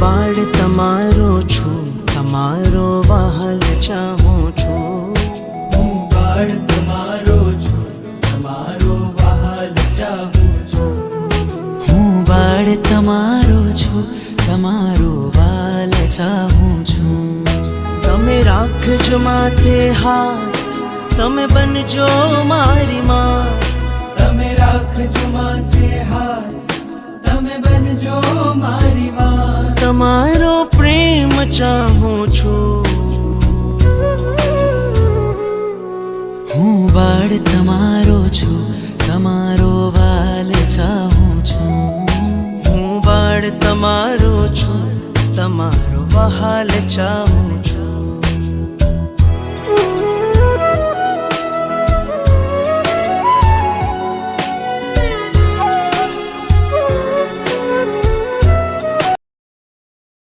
બાળ તમારો છું, તમારો વહાલ ચાહું છું. હું બાળ તમારો છું, તમારો વહાલ ચાહું છું. હું બાળ તમારો છું, તમારો વાલ ચાહું છું. તમે રાખજો માથે હાથ, તમે બનજો મારી માં. તમે રાખજો માથે હાથ, તમે બનજો મારી માં. તમારો પ્રેમ ચાહું છું. હું બાળ તમારો છું, તમારો વાલ ચાહું છું. હું બાળ તમારો છું, તમારો વહાલ ચાહું છું.